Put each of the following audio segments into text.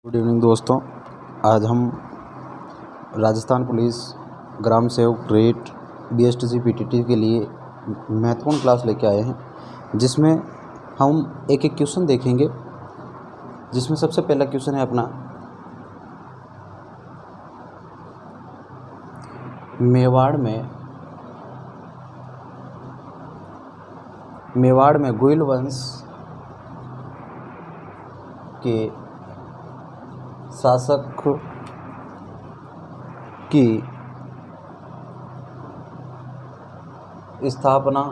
Good evening दोस्तों। आज हम राजस्थान पुलिस ग्राम सेवक ग्रेड BSTC PTT के लिए महत्वपूर्ण क्लास लेके आए हैं, जिसमें हम एक एक क्वेश्चन देखेंगे। जिसमें सबसे पहला क्वेश्चन है अपना, मेवाड़ में गोइल वंश के शासक की स्थापना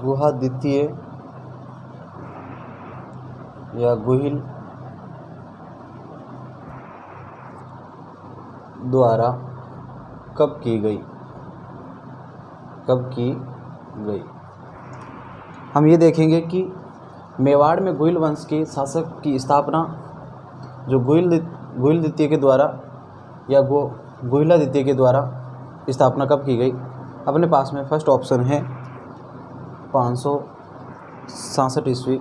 गुहा द्वितीय या गुहिल द्वारा कब की गई? हम ये देखेंगे कि मेवाड़ में गोइल वंश के शासक की स्थापना जो गोइल द्वितीय के द्वारा या गोहिला द्वितीय के द्वारा स्थापना कब की गई? अपने पास में फर्स्ट ऑप्शन है 567 ईस्वी।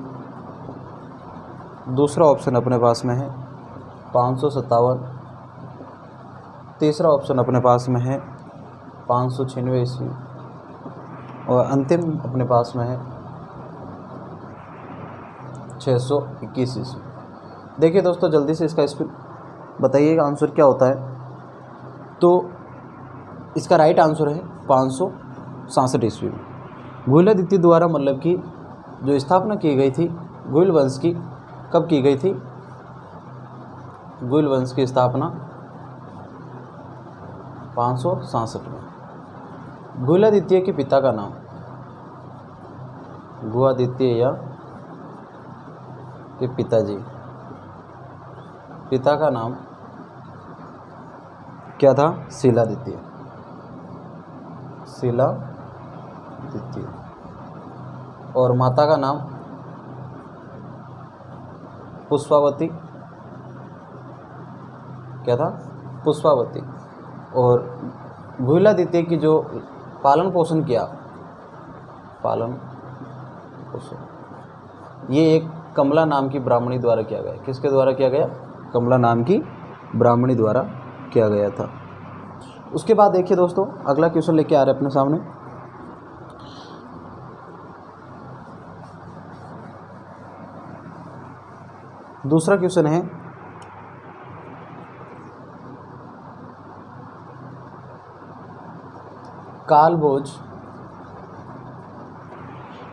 दूसरा ऑप्शन अपने पास में है 557। तीसरा ऑप्शन अपने पास में है 596 ईस्वी और अंतिम अपने पास में है 621 ईस्वी। देखिए दोस्तों, जल्दी से इसका बताइएगा आंसर क्या होता है। तो इसका राइट आंसर है 567 ईस्वी में गोहिला द्वितीय द्वारा, मतलब कि जो स्थापना की गई थी गोइल वंश की, कब की गई थी? गोइल वंश की स्थापना 567 में। गोहिला द्वितीय के पिता का नाम, गुहा द्वितीय या के पिताजी, पिता का नाम क्या था? शिला द्वितीय। और माता का नाम पुष्पावती। क्या था? पुष्पावती। और गोहिला द्वितीय की जो पालन पोषण, ये एक कमला नाम की ब्राह्मणी द्वारा किया गया। किसके द्वारा किया गया? कमला नाम की ब्राह्मणी द्वारा किया गया था। उसके बाद देखिए दोस्तों, अगला क्वेश्चन लेके आ रहे हैं अपने सामने। दूसरा क्वेश्चन है,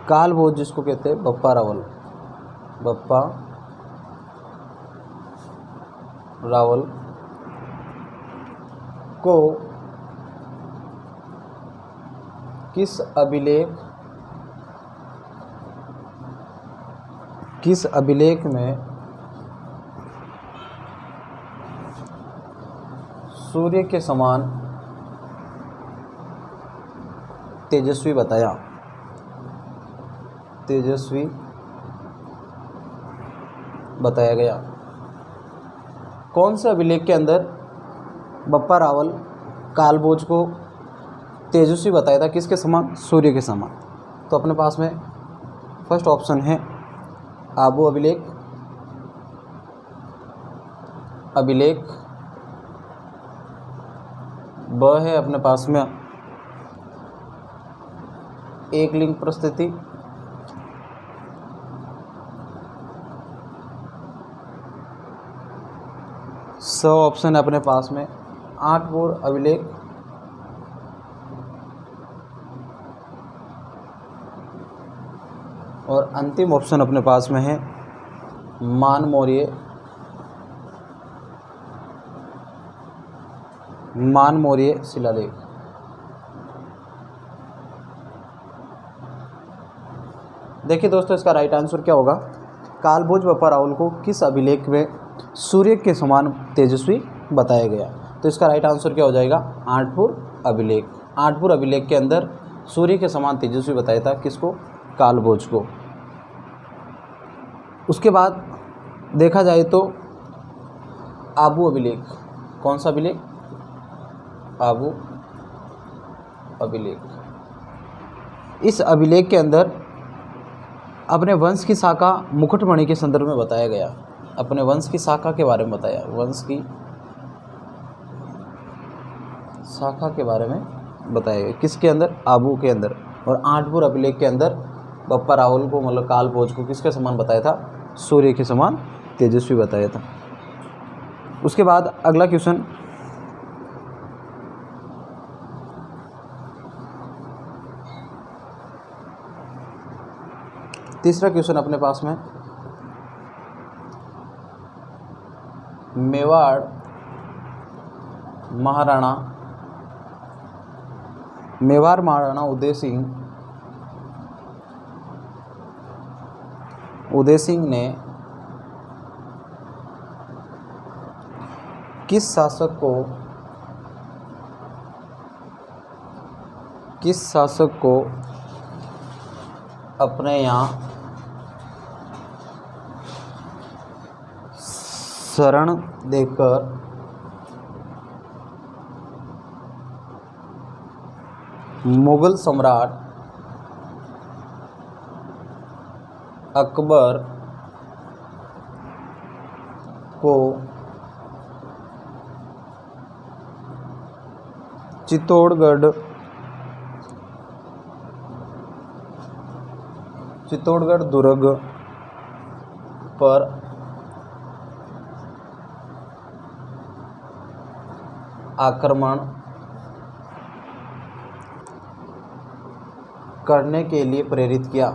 कालभोज जिसको कहते हैं बप्पा रावल को किस अभिलेख में सूर्य के समान तेजस्वी बताया गया? कौन से अभिलेख के अंदर बप्पा रावल कालभोज को तेजस्वी बताया था? किसके समान? सूर्य के समान। तो अपने पास में फर्स्ट ऑप्शन है आबू अभिलेख। ब है अपने पास में एक लिंग प्रस्तुति। स ऑप्शन है अपने पास में आठपुर अभिलेख। और अंतिम ऑप्शन अपने पास में है मान मौर्य शिलालेख। देखिए दोस्तों, इसका राइट आंसर क्या होगा? कालभोज बप्पा रावल को किस अभिलेख में सूर्य के समान तेजस्वी बताया गया? तो इसका राइट आंसर क्या हो जाएगा? आठपुर अभिलेख के अंदर सूर्य के समान तेजस्वी बताया था। किसको? कालभोज को। उसके बाद देखा जाए तो आबू अभिलेख। कौन सा अभिलेख? आबू अभिलेख। इस अभिलेख के अंदर अपने वंश की शाखा मुकुटमणि के संदर्भ में बताया गया। अपने वंश की शाखा के बारे में बताया, वंश की शाखा के बारे में बताया गया। किसके अंदर? आबू के अंदर। और आठपुर अभिलेख के अंदर बप्पा राहुल को मतलब काल भोज को किसके समान बताया था? सूर्य के समान तेजस्वी बताया था। उसके बाद अगला क्वेश्चन, तीसरा क्वेश्चन अपने पास में, मेवाड़ महाराणा उदय सिंह ने किस शासक को अपने यहाँ शरण देकर मुगल सम्राट अकबर को चित्तौड़गढ़ दुर्ग पर आक्रमण करने के लिए प्रेरित किया?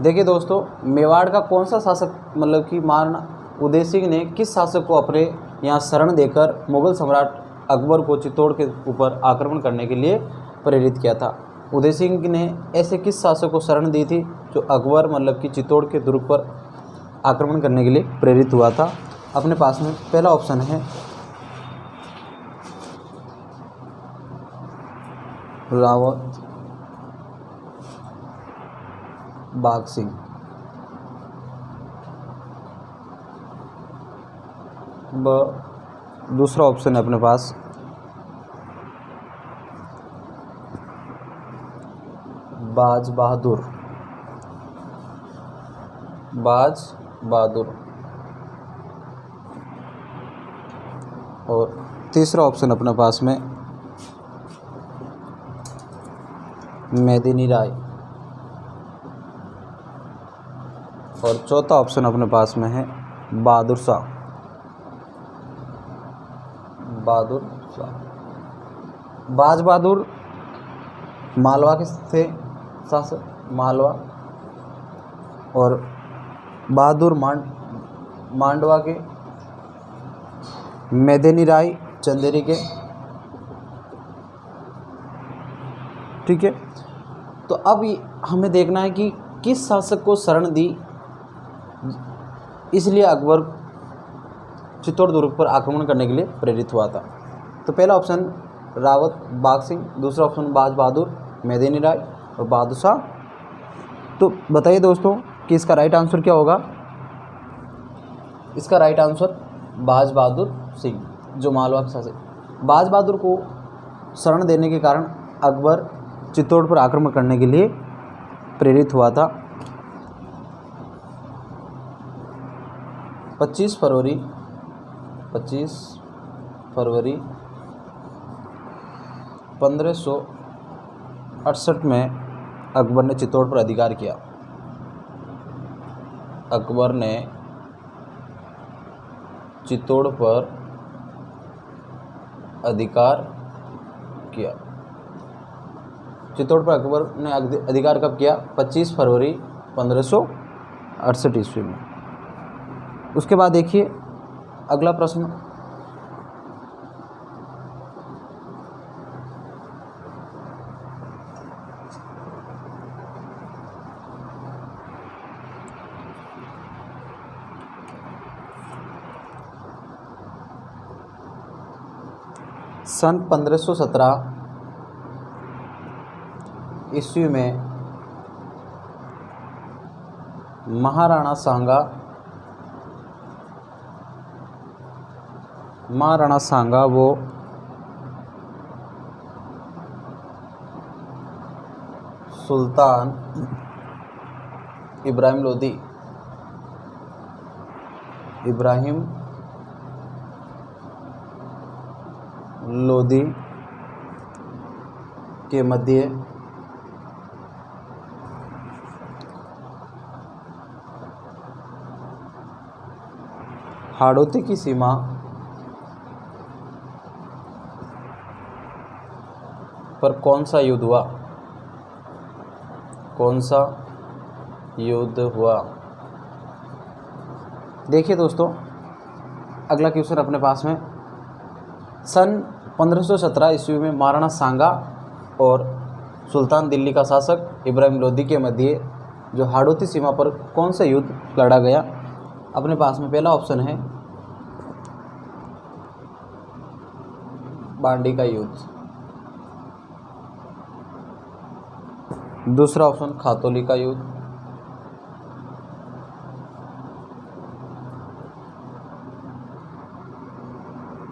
देखिए दोस्तों, मेवाड़ का कौन सा शासक मतलब कि महाराणा उदय सिंह ने किस शासक को अपने यहाँ शरण देकर मुगल सम्राट अकबर को चित्तौड़ के ऊपर आक्रमण करने के लिए प्रेरित किया था? उदय सिंह ने ऐसे किस शासक को शरण दी थी जो अकबर मतलब कि चित्तौड़ के दुर्ग पर आक्रमण करने के लिए प्रेरित हुआ था? अपने पास में पहला ऑप्शन है रावत बाघ सिंह, दूसरा ऑप्शन है अपने पास बाज बहादुर, और तीसरा ऑप्शन अपने पास में मेदिनी राय, और चौथा ऑप्शन अपने पास में है बहादुर शाह। बाज बहादुर मालवा के थे शासक, मालवा, और बहादुर मांडवा के, मेदिनी राय चंदेरी के। ठीक है, तो अब हमें देखना है कि किस शासक को शरण दी इसलिए अकबर चित्तौड़ दुर्ग पर आक्रमण करने के लिए प्रेरित हुआ था। तो पहला ऑप्शन रावत बाघ सिंह, दूसरा ऑप्शन बाज बहादुर, मेदिनी राय और बहादुर शाह। तो बताइए दोस्तों कि इसका राइट आंसर क्या होगा? इसका राइट आंसर बाज बहादुर सिंह, जो मालवा के शासक। बाज बहादुर को शरण देने के कारण अकबर चित्तौड़ पर आक्रमण करने के लिए प्रेरित हुआ था। 25 फरवरी 1568 में अकबर ने चित्तौड़ पर अधिकार किया। अकबर ने चित्तौड़ पर अधिकार किया। चित्तौड़ पर अकबर ने अधिकार कब किया? 25 फरवरी 1568 ईस्वी में। उसके बाद देखिए अगला प्रश्न, सन 1517 ईस्वी में महाराणा सांगा वो सुल्तान इब्राहिम लोदी के मध्य हाड़ौती की सीमा पर कौन सा युद्ध हुआ? कौन सा युद्ध हुआ? देखिए दोस्तों, अगला क्वेश्चन अपने पास में, सन 1517 ईस्वी में महाराणा सांगा और सुल्तान दिल्ली का शासक इब्राहिम लोदी के मध्य जो हाड़ौती सीमा पर कौन सा युद्ध लड़ा गया? अपने पास में पहला ऑप्शन है बांडी का युद्ध, दूसरा ऑप्शन खातौली का युद्ध,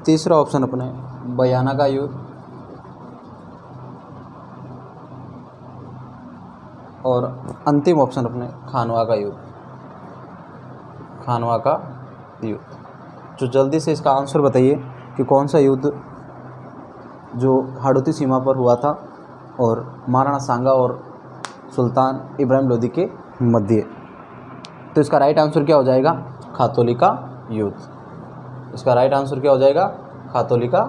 तीसरा ऑप्शन अपने बयाना का युद्ध, और अंतिम ऑप्शन अपने खानवा का युद्ध। तो जल्दी से इसका आंसर बताइए कि कौन सा युद्ध जो हाड़ौती सीमा पर हुआ था और महाराणा सांगा और सुल्तान इब्राहिम लोदी के मध्य। तो इसका राइट आंसर क्या हो जाएगा? खातौली का युद्ध। इसका राइट आंसर क्या हो जाएगा? खातौली का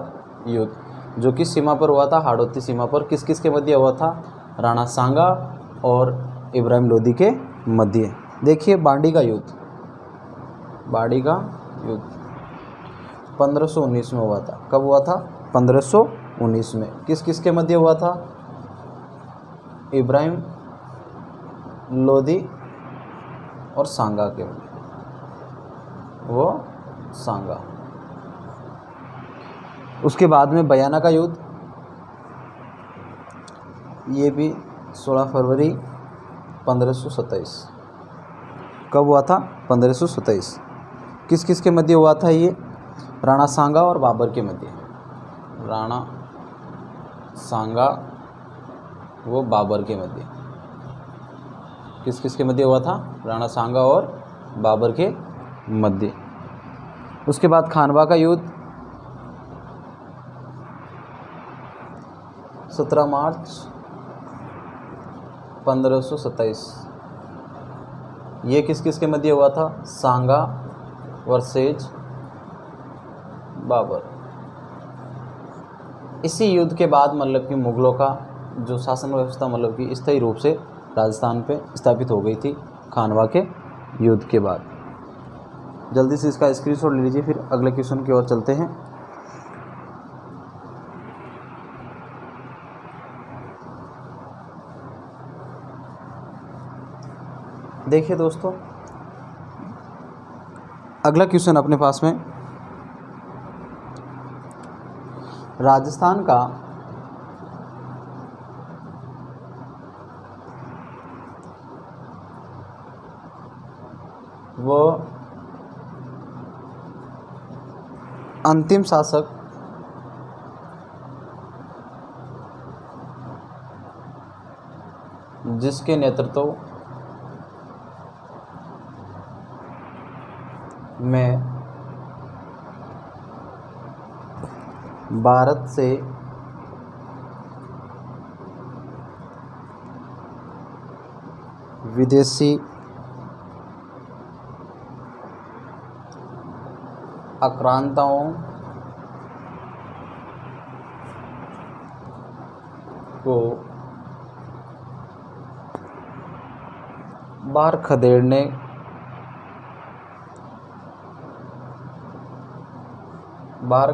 युद्ध, जो किस सीमा पर हुआ था? हाड़ौती सीमा पर। किस किस के मध्य हुआ था? राणा सांगा और इब्राहिम लोदी के मध्य। देखिए बांडी का युद्ध 1519 में हुआ था। कब हुआ था? 1519 में। किस किस के मध्य हुआ था? इब्राहिम लोदी और सांगा के मध्य। वो सांगा। उसके बाद में बयाना का युद्ध, ये भी 16 फरवरी 1527। कब हुआ था? 1527। किस किस के मध्य हुआ था ये? राणा सांगा और बाबर के मध्य। राणा सांगा वो बाबर के मध्य। किस किस के मध्य हुआ था? राणा सांगा और बाबर के मध्य। उसके बाद खानवा का युद्ध 17 मार्च 1527। ये किस किस के मध्य हुआ था? सांगा वर्सेज बाबर। इसी युद्ध के बाद मतलब कि मुगलों का जो शासन व्यवस्था मतलब कि स्थायी रूप से राजस्थान पे स्थापित हो गई थी खानवा के युद्ध के बाद। जल्दी से इसका स्क्रीनशॉट ले लीजिए, फिर अगले क्वेश्चन की ओर चलते हैं। देखिए दोस्तों, अगला क्वेश्चन अपने पास में, राजस्थान का वो अंतिम शासक जिसके नेतृत्व में भारत से विदेशी आक्रांताओं को बाहर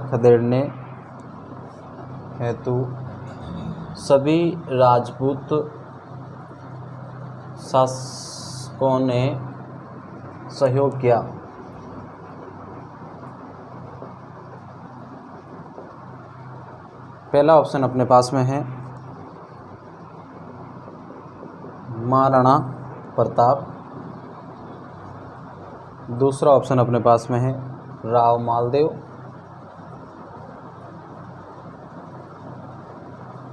खदेड़ने हेतु सभी राजपूत शासकों ने सहयोग किया। पहला ऑप्शन अपने पास में है महाराणा प्रताप, दूसरा ऑप्शन अपने पास में है राव मालदेव,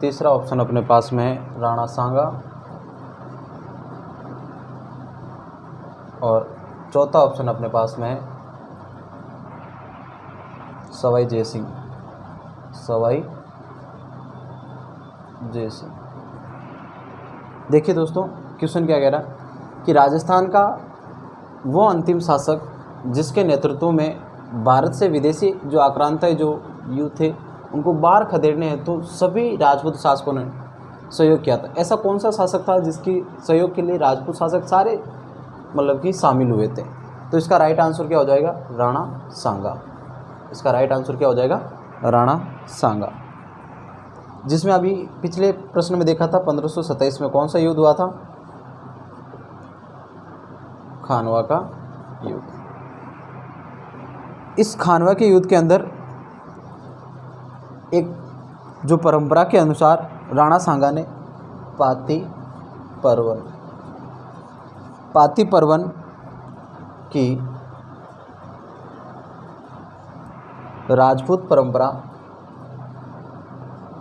तीसरा ऑप्शन अपने पास में है राणा सांगा और चौथा ऑप्शन अपने पास में है सवाई जय सिंह। सवाई जय सिंह। देखिए दोस्तों, क्वेश्चन क्या कह रहा कि राजस्थान का वो अंतिम शासक जिसके नेतृत्व में भारत से विदेशी जो आक्रांता जो युद्ध थे उनको बाहर खदेड़ने हेतु सभी राजपूत शासकों ने सहयोग किया था। ऐसा कौन सा शासक था जिसकी सहयोग के लिए राजपूत शासक सारे मतलब कि शामिल हुए थे? तो इसका राइट आंसर क्या हो जाएगा? राणा सांगा। इसका राइट आंसर क्या हो जाएगा? राणा सांगा। जिसमें अभी पिछले प्रश्न में देखा था 1527 में कौन सा युद्ध हुआ था? खानवा का युद्ध। इस खानवा के युद्ध के अंदर एक जो परंपरा के अनुसार राणा सांगा ने पाती पर्वन की राजपूत परंपरा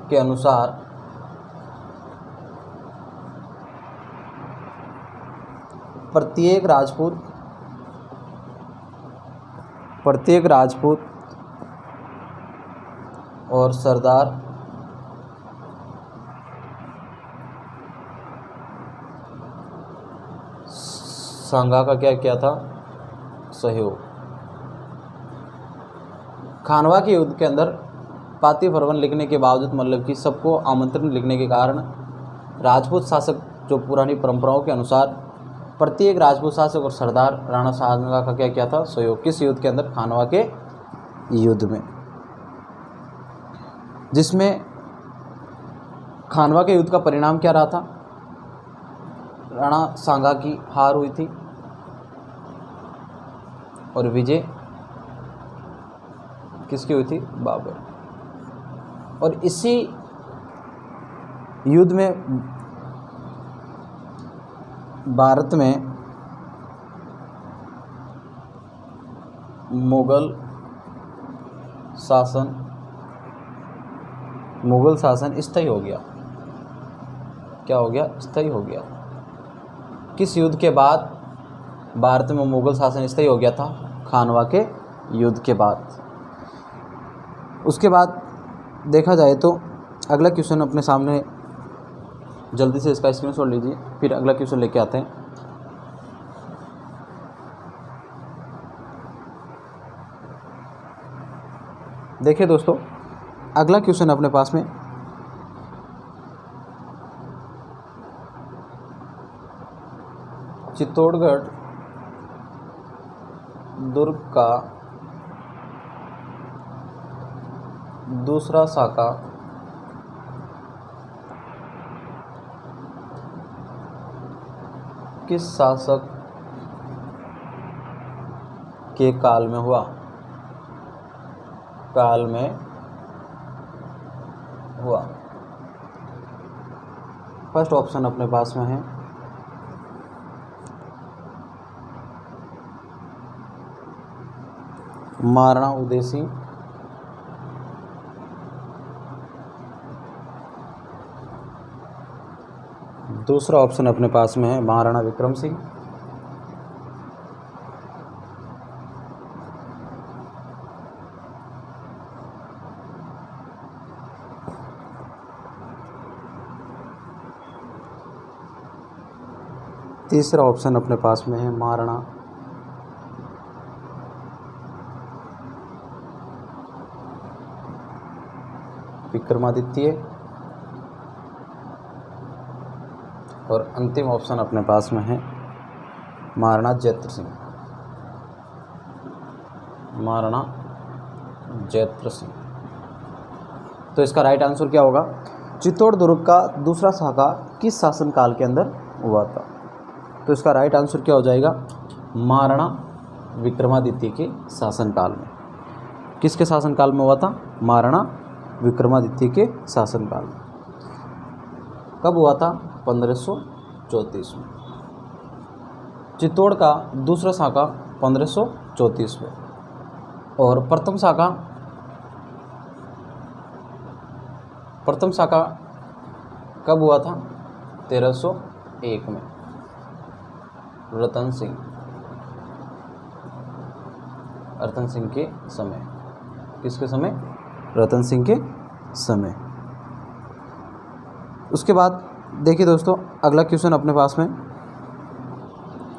के अनुसार प्रत्येक राजपूत और सरदार सांगा का क्या किया था? सहयोग। खानवा के युद्ध के अंदर पाती पर्वन लिखने के बावजूद मतलब कि सबको आमंत्रण लिखने के कारण राजपूत शासक जो पुरानी परंपराओं के अनुसार प्रत्येक राजपूत शासक और सरदार राणा सांगा का क्या किया था? सहयोग। किस युद्ध के अंदर? खानवा के युद्ध में। जिसमें खानवा के युद्ध का परिणाम क्या रहा था? राणा सांगा की हार हुई थी और विजय किसकी हुई थी? बाबर। और इसी युद्ध में भारत में मुगल शासन स्थायी हो गया। क्या हो गया? स्थायी हो गया। किस युद्ध के बाद भारत में मुगल शासन स्थायी हो गया था? खानवा के युद्ध के बाद। उसके बाद देखा जाए तो अगला क्वेश्चन अपने सामने, जल्दी से इसका स्क्रीनशॉट लीजिए, फिर अगला क्वेश्चन लेके आते हैं। देखिए दोस्तों, अगला क्वेश्चन अपने पास में चित्तौड़गढ़ दुर्ग का दूसरा शाखा किस शासक के काल में हुआ? फर्स्ट ऑप्शन अपने पास में है महाराणा उदय सिंह। दूसरा ऑप्शन अपने पास में है महाराणा विक्रम सिंह। तीसरा ऑप्शन अपने पास में है महाराणा विक्रमादित्य। और अंतिम ऑप्शन अपने पास में है महाराणा जयद्रथ सिंह। तो इसका राइट आंसर क्या होगा? चित्तौड़ दुर्ग का दूसरा शाखा किस शासनकाल के अंदर हुआ था? तो इसका राइट आंसर क्या हो जाएगा? महाराणा विक्रमादित्य के शासनकाल में। किसके शासनकाल में हुआ था? महाराणा विक्रमादित्य के शासनकाल में। कब हुआ था? 1534 में। चित्तौड़ का दूसरा शाखा 1534 में और प्रथम शाखा कब हुआ था? 1301 में। रतन सिंह रतन सिंह के समय। किसके समय? रतन सिंह के समय। उसके बाद देखिए दोस्तों अगला क्वेश्चन अपने पास में,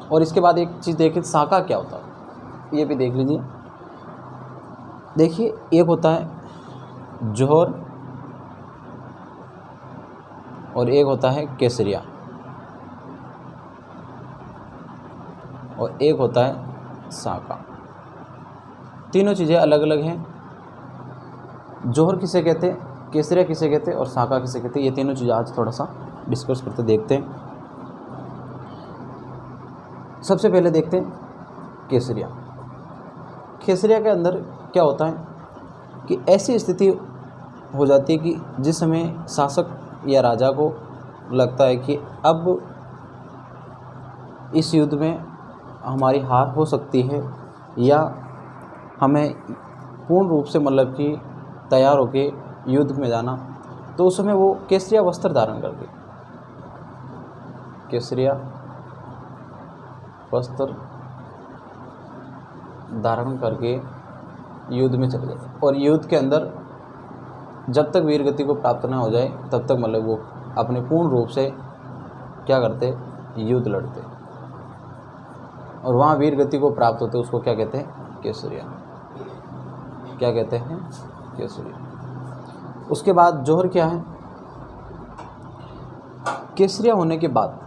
और इसके बाद एक चीज़ देखिए साका क्या होता है, ये भी देख लीजिए। देखिए एक होता है जौहर और एक होता है केसरिया और एक होता है साका। तीनों चीज़ें अलग अलग हैं। जौहर किसे कहते हैं, केसरिया किसे कहते हैं और साका किसे कहते हैं, ये तीनों चीज़ें आज थोड़ा सा डिस्कस करते देखते हैं। सबसे पहले देखते हैं केसरिया। केसरिया के अंदर क्या होता है कि ऐसी स्थिति हो जाती है कि जिस समय शासक या राजा को लगता है कि अब इस युद्ध में हमारी हार हो सकती है या हमें पूर्ण रूप से मतलब कि तैयार होके युद्ध में जाना, तो उस समय वो केसरिया वस्त्र धारण करके, केसरिया वस्त्र धारण करके युद्ध में चले जाते। और युद्ध के अंदर जब तक वीर गति को प्राप्त ना हो जाए तब तक मतलब वो अपने पूर्ण रूप से क्या करते, युद्ध लड़ते, और वहाँ वीर गति को प्राप्त होते उसको क्या कहते हैं, केसरिया। क्या कहते हैं, केसरिया। उसके बाद जौहर क्या है, केसरिया होने के बाद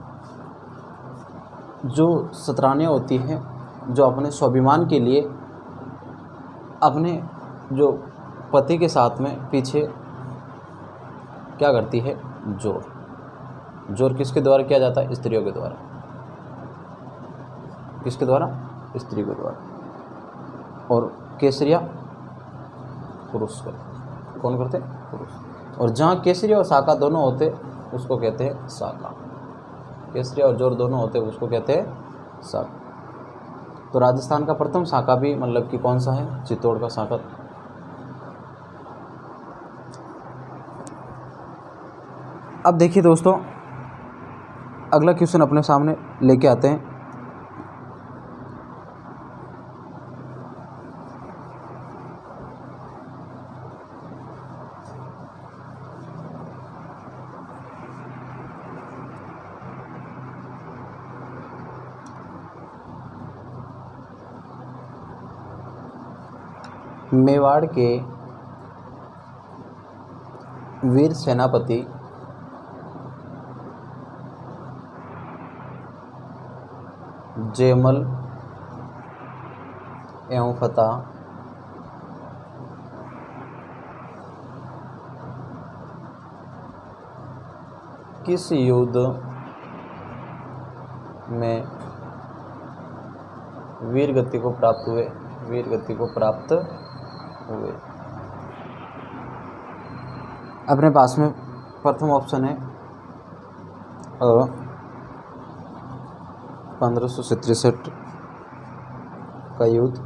जो सतरानियाँ होती हैं जो अपने स्वाभिमान के लिए अपने जो पति के साथ में पीछे क्या करती है, जोर। जोर किसके द्वारा किया जाता है, स्त्रियों के द्वारा। किसके द्वारा, स्त्री के द्वारा। और केसरिया पुरुष करते। कौन करते, पुरुष। और जहाँ केसरिया और साका दोनों होते उसको कहते हैं साका। केसरिया और जोर दोनों होते उसको कहते हैं साका। तो राजस्थान का प्रथम साका भी मतलब कि कौन सा है, चित्तौड़ का साका। अब देखिए दोस्तों अगला क्वेश्चन अपने सामने लेके आते हैं। मेवाड़ के वीर सेनापति जयमल एवं फतेह किस युद्ध में वीर गति को प्राप्त हुए, वीर गति को प्राप्त हुए। अपने पास में प्रथम ऑप्शन है 1567 का युद्ध।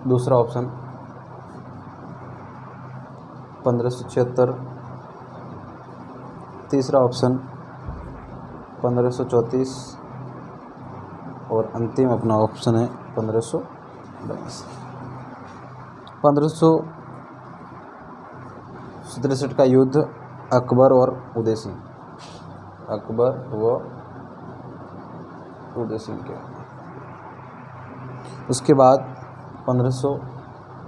दूसरा ऑप्शन 1576। तीसरा ऑप्शन 1534 और अंतिम अपना ऑप्शन है 1542। 1567 का युद्ध अकबर और उदय सिंह, अकबर व उदय सिंह के। उसके बाद 1500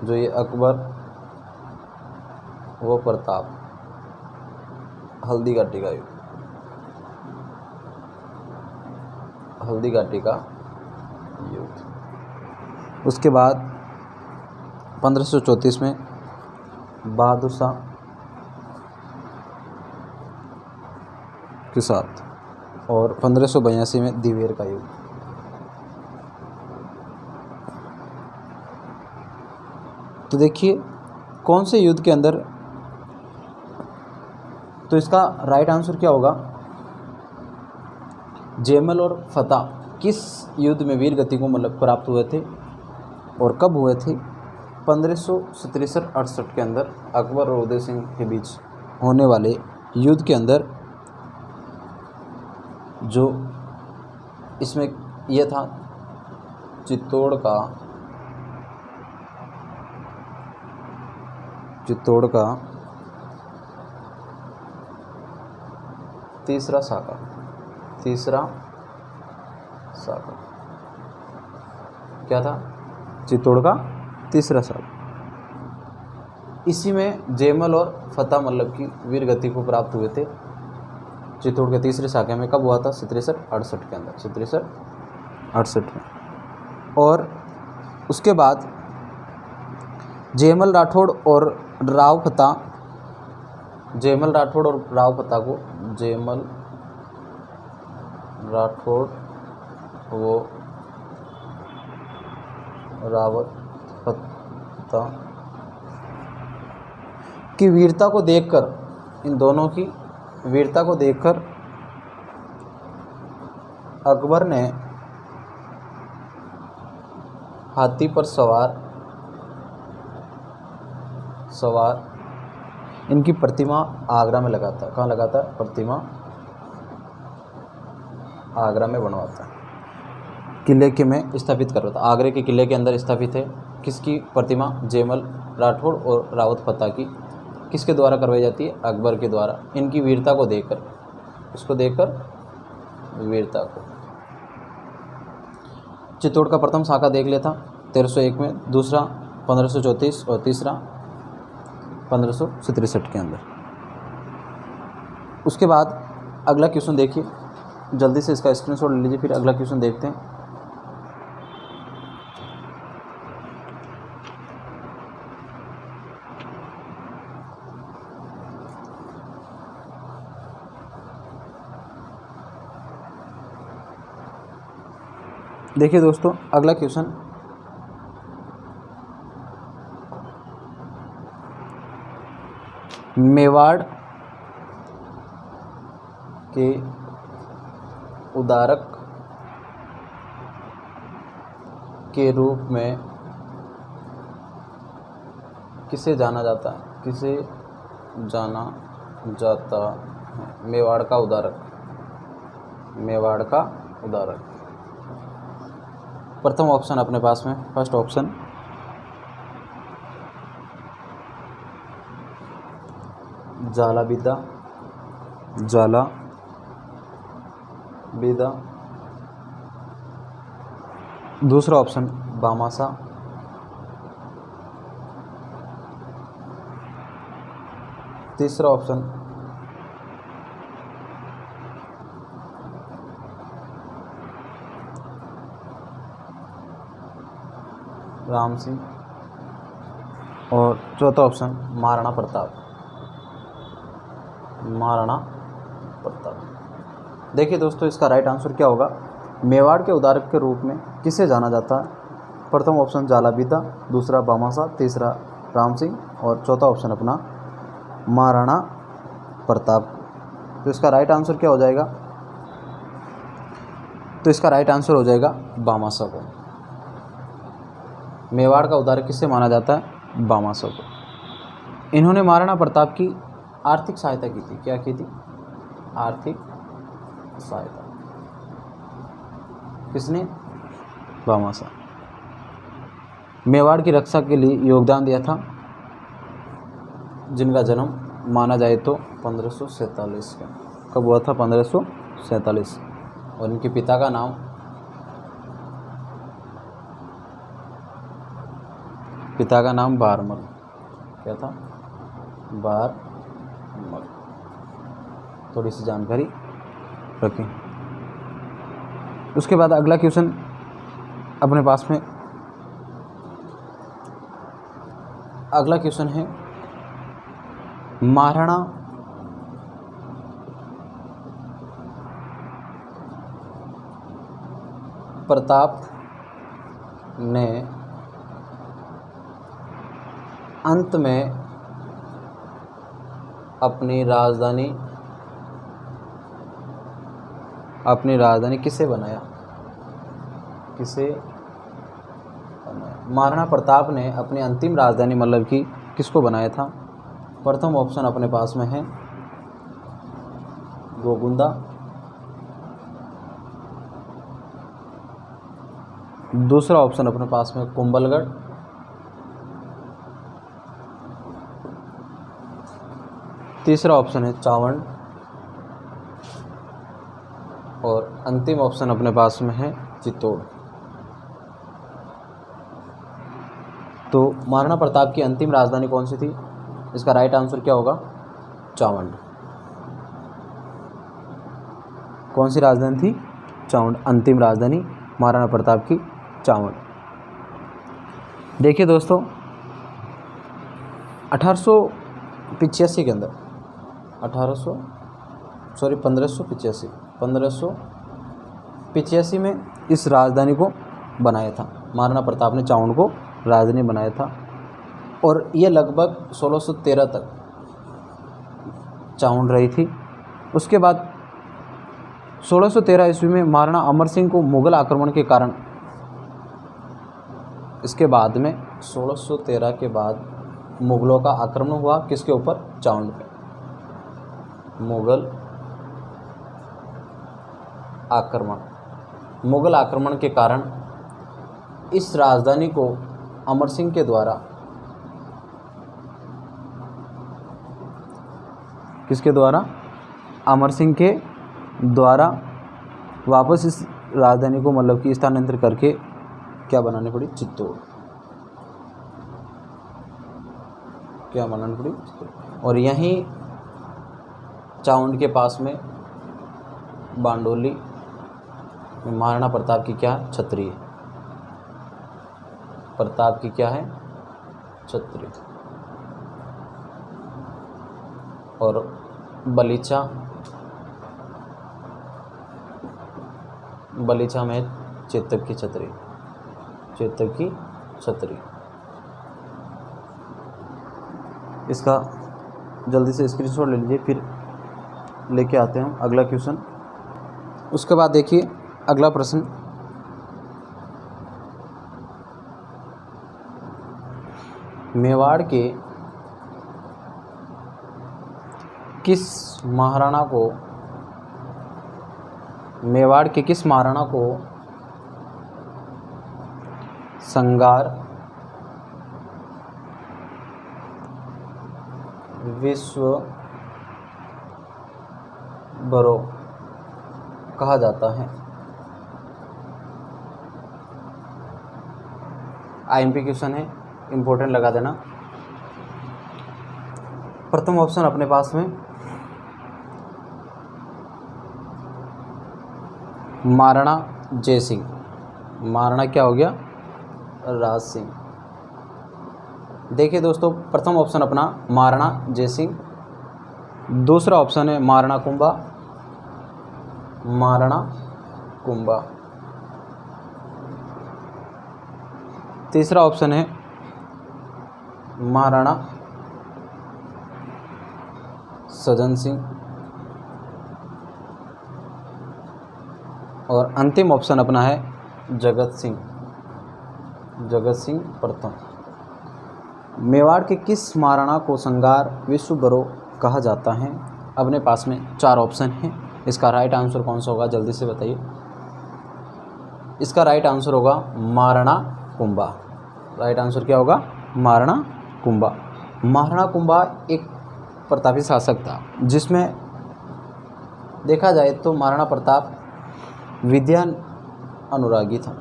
जो ये अकबर व प्रताप, हल्दी घाटी का युद्ध, हल्दी घाटी का युद्ध। उसके बाद 1534 में बहादुर शाह के साथ और 1582 में दिवेर का युद्ध। तो देखिए कौन से युद्ध के अंदर, तो इसका राइट आंसर क्या होगा, जयमल और फतेह किस युद्ध में वीर गति को मतलब प्राप्त हुए थे और कब हुए थे, 1567-68 के अंदर अकबर और उदय सिंह के बीच होने वाले युद्ध के अंदर। जो इसमें यह था चित्तौड़ का तीसरा शाखा क्या था? चित्तौड़ का तीसरा शाखा। इसी में जयमल और फतेह मल्लब की वीर गति को प्राप्त हुए थे। चित्तौड़ के तीसरे शाखा में कब हुआ था? 67-68 के अंदर, 67-68 में। और उसके बाद जयमल राठौड़ और राव फतेह को जयमल राठौड़ वो रावत फतेह की वीरता को देखकर, इन दोनों की वीरता को देखकर अकबर ने हाथी पर सवार इनकी प्रतिमा आगरा में लगाता। कहाँ लगाता है? प्रतिमा आगरा में बनवाता, किले के में स्थापित करवाता। आगरे के किले के अंदर स्थापित है। किसकी प्रतिमा? जयमल राठौड़ और रावत फतेह की। किसके द्वारा करवाई जाती है? अकबर के द्वारा। इनकी वीरता को देखकर, उसको देखकर वीरता को। चित्तौड़ का प्रथम शाखा देख लेता 1301 में, दूसरा 1534 और तीसरा 1567 के अंदर। उसके बाद अगला क्वेश्चन देखिए, जल्दी से इसका स्क्रीनशॉट ले लीजिए, फिर अगला क्वेश्चन देखते हैं। देखिए दोस्तों, अगला क्वेश्चन मेवाड़ के उदारक के रूप में किसे जाना जाता है? किसे जाना जाता है? मेवाड़ का उदारक। प्रथम ऑप्शन अपने पास में, फर्स्ट ऑप्शन जालाविदा, दूसरा ऑप्शन भामाशाह, तीसरा ऑप्शन राम सिंह और चौथा ऑप्शन महाराणा प्रताप। देखिए दोस्तों, इसका राइट आंसर क्या होगा? मेवाड़ के उदारक के रूप में किसे जाना जाता है? प्रथम ऑप्शन जालाविदा, दूसरा भामाशाह, तीसरा राम सिंह और चौथा ऑप्शन अपना महाराणा प्रताप। तो इसका राइट आंसर क्या हो जाएगा? तो इसका राइट आंसर हो जाएगा भामाशाह को। मेवाड़ का उदारक किससे माना जाता है? भामाशाह को। इन्होंने महाराणा प्रताप की आर्थिक सहायता की थी। क्या की थी? आर्थिक सहायता। किसने? भामाशाह। मेवाड़ की रक्षा के लिए योगदान दिया था, जिनका जन्म माना जाए तो 1547 का। कब हुआ था? 1547। और इनके पिता का नाम बारमल। क्या था? बारमल। थोड़ी सी जानकारी रखें। उसके बाद अगला क्वेश्चन अपने पास में, अगला क्वेश्चन है महाराणा प्रताप ने अंत में अपनी राजधानी किसे बनाया? महाराणा प्रताप ने अपनी अंतिम राजधानी मतलब कि किसको बनाया था? प्रथम ऑप्शन अपने पास में है गोगुंदा, दूसरा ऑप्शन अपने पास में कुंभलगढ़, तीसरा ऑप्शन है चावंड, और अंतिम ऑप्शन अपने पास में है चित्तौड़। तो महाराणा प्रताप की अंतिम राजधानी कौन सी थी? इसका राइट आंसर क्या होगा? चावंड। कौन सी राजधानी थी? चावंड। अंतिम राजधानी महाराणा प्रताप की चावंड। देखिए दोस्तों, 1585 के अंदर 1585 में इस राजधानी को बनाया था। महाराणा प्रताप ने चावंड को राजधानी बनाया था, और ये लगभग 1613 तक चावंड रही थी। उसके बाद 1613 ईस्वी में महाराणा अमर सिंह को मुग़ल आक्रमण के कारण, इसके बाद में 1613 के बाद मुग़लों का आक्रमण हुआ। किसके ऊपर? चावंड पे। मुग़ल आक्रमण के कारण इस राजधानी को अमर सिंह के द्वारा, किसके द्वारा? अमर सिंह के द्वारा वापस इस राजधानी को मतलब कि स्थानांतरित करके क्या बनानी पड़ी? चित्तौड़। क्या बनानी पड़ी? और यहीं चावंड के पास में बांडोली में महाराणा प्रताप की क्या छतरी है? प्रताप की क्या है? छतरी। और बलीचा में चेतक की छतरी। चेतक की छतरी। इसका जल्दी से स्क्रीनशॉट ले लीजिए, फिर लेके आते हैं अगला क्वेश्चन। उसके बाद देखिए अगला प्रश्न, मेवाड़ के किस महाराणा को संगार विश्वबरो कहा जाता है? आईएमपी क्वेश्चन है, इम्पोर्टेंट लगा देना। प्रथम ऑप्शन अपने पास में महाराणा जय सिंह। महाराणा क्या हो गया? राज सिंह। देखिए दोस्तों, प्रथम ऑप्शन अपना महाराणा जय सिंह, दूसरा ऑप्शन है महाराणा कुंभा, तीसरा ऑप्शन है महाराणा सज्जन सिंह, और अंतिम ऑप्शन अपना है जगत सिंह प्रथम। मेवाड़ के किस महाराणा को संगार विश्वबरो कहा जाता है? अपने पास में 4 ऑप्शन हैं। इसका राइट आंसर कौन सा होगा? जल्दी से बताइए। इसका राइट आंसर होगा महाराणा कुंभा। राइट आंसर क्या होगा? महाराणा कुंभा। महाराणा कुंभा एक प्रतापी शासक था, जिसमें देखा जाए तो महाराणा प्रताप विद्या अनुरागी था,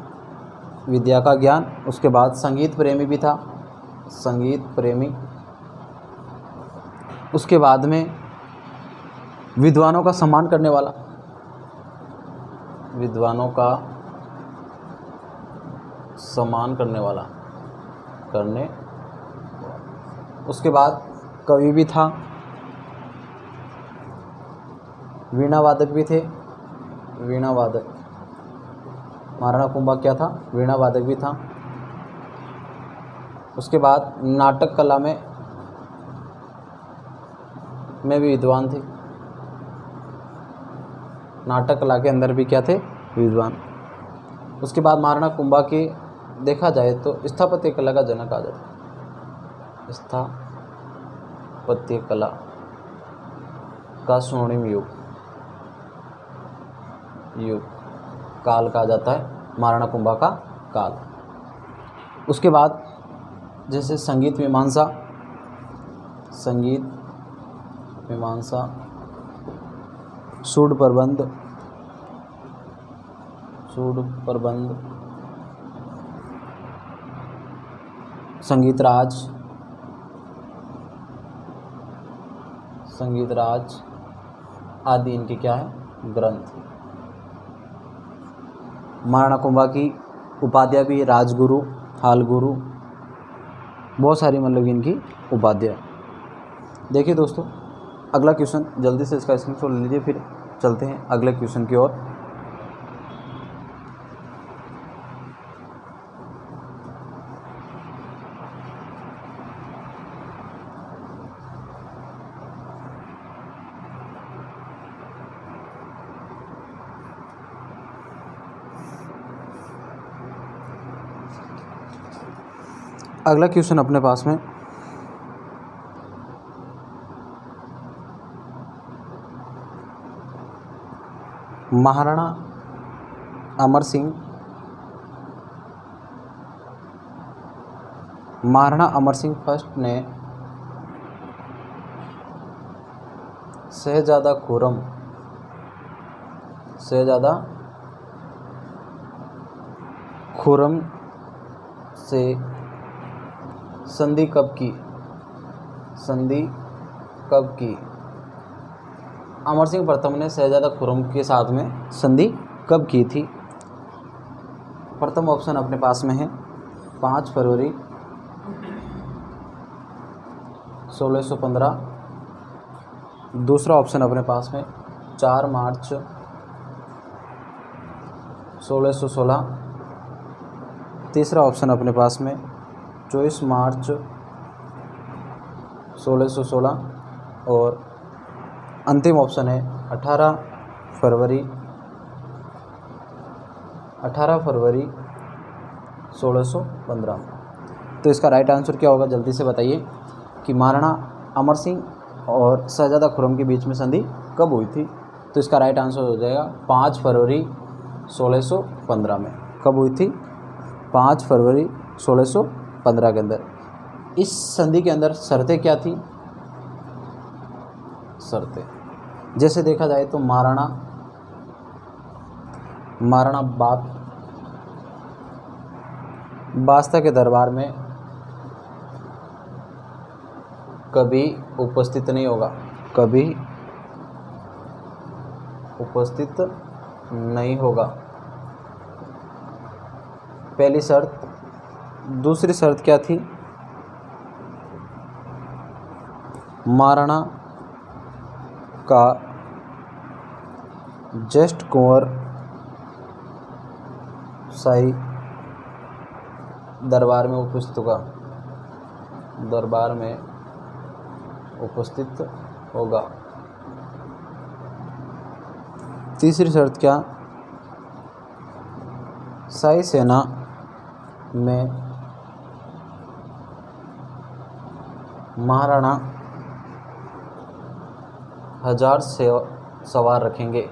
विद्या का ज्ञान। उसके बाद संगीत प्रेमी भी था, संगीत प्रेमी। उसके बाद में विद्वानों का सम्मान करने वाला, विद्वानों का सम्मान करने वाला। उसके बाद कवि भी था, वीणा वादक भी थे। वीणा वादक महाराणा कुंभा क्या था? वीणा वादक भी था। उसके बाद नाटक कला में भी विद्वान थे। नाटक कला के अंदर भी क्या थे? विद्वान। उसके बाद महाराणा कुंभा के देखा जाए तो स्थापत्य कला का जनक आ जाता है। स्थापत्य कला का स्वर्णिम युग काल कहा जाता है महाराणा कुंभा का काल। उसके बाद जैसे संगीत मीमांसा, संगीत मीमांसा, सूड प्रबंध, सूड प्रबंध, संगीत राज, संगीत राज आदि इनके क्या है ग्रंथ। महाराणा कुंभा की उपाधियाँ भी राजगुरु, हालगुरु, बहुत सारी मतलब इनकी उपाधियाँ। देखिए दोस्तों अगला क्वेश्चन, जल्दी से इसका स्क्रीनशॉट ले लीजिए, फिर चलते हैं अगले क्वेश्चन की ओर। अगला क्वेश्चन अपने पास में महाराणा अमर सिंह, महाराणा अमर सिंह फर्स्ट ने शहजादा खुर्रम, शहजादा खुर्रम से संधि कब की, संधि कब की? अमर सिंह प्रथम ने शहजादा खुर्रम के साथ में संधि कब की थी? प्रथम ऑप्शन अपने पास में है 5 फरवरी 1615, दूसरा ऑप्शन अपने पास में 4 मार्च 1616, तीसरा ऑप्शन अपने पास में 24 मार्च 1616 और अंतिम ऑप्शन है 18 फरवरी 1615। तो इसका राइट आंसर क्या होगा जल्दी से बताइए कि महाराणा अमर सिंह और शहजादा खुर्रम के बीच में संधि कब हुई थी? तो इसका राइट आंसर हो जाएगा 5 फरवरी 1615 में। कब हुई थी? 5 फरवरी 1615 के अंदर। इस संधि के अंदर शर्तें क्या थी? शर्तें जैसे देखा जाए तो महाराणा बास्ता के दरबार में कभी उपस्थित नहीं होगा, कभी उपस्थित नहीं होगा, पहली शर्त। दूसरी शर्त क्या थी? महाराणा का ज्येष्ठ कुंवर शाही दरबार में उपस्थित होगा, दरबार में उपस्थित होगा। तीसरी शर्त क्या? शाही सेना में महाराणा 1000 सवार रखेंगे।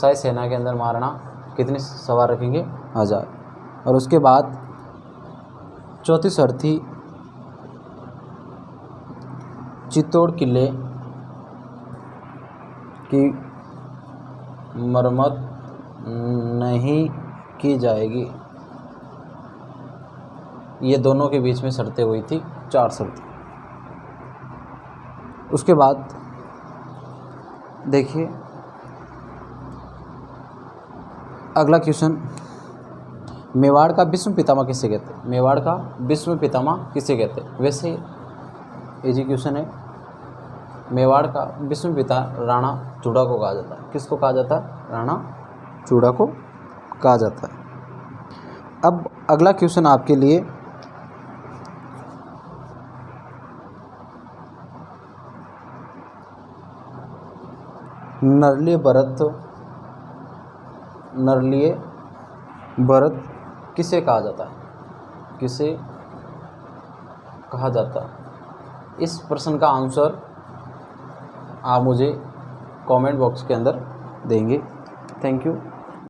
शाही सेना के अंदर महाराणा कितने सवार रखेंगे? 1000। और उसके बाद चौथी शर्त थी चित्तौड़ किले की मरम्मत नहीं की जाएगी। ये दोनों के बीच में शर्तें हुई थी, 4 शर्तें। उसके बाद देखिए अगला क्वेश्चन, मेवाड़ का विश्व पितामह किसे कहते हैं? मेवाड़ का विश्व पितामह किसे कहते हैं? वैसे इजी क्वेश्चन है। मेवाड़ का विश्व पिता राणा चूड़ा को कहा जाता है। किसको कहा जाता है? राणा चूड़ा को कहा जाता है। अब अगला क्वेश्चन आपके लिए, नरलिय भरत किसे कहा जाता है? किसे कहा जाता है? इस प्रश्न का आंसर आप मुझे कमेंट बॉक्स के अंदर देंगे। Thank you.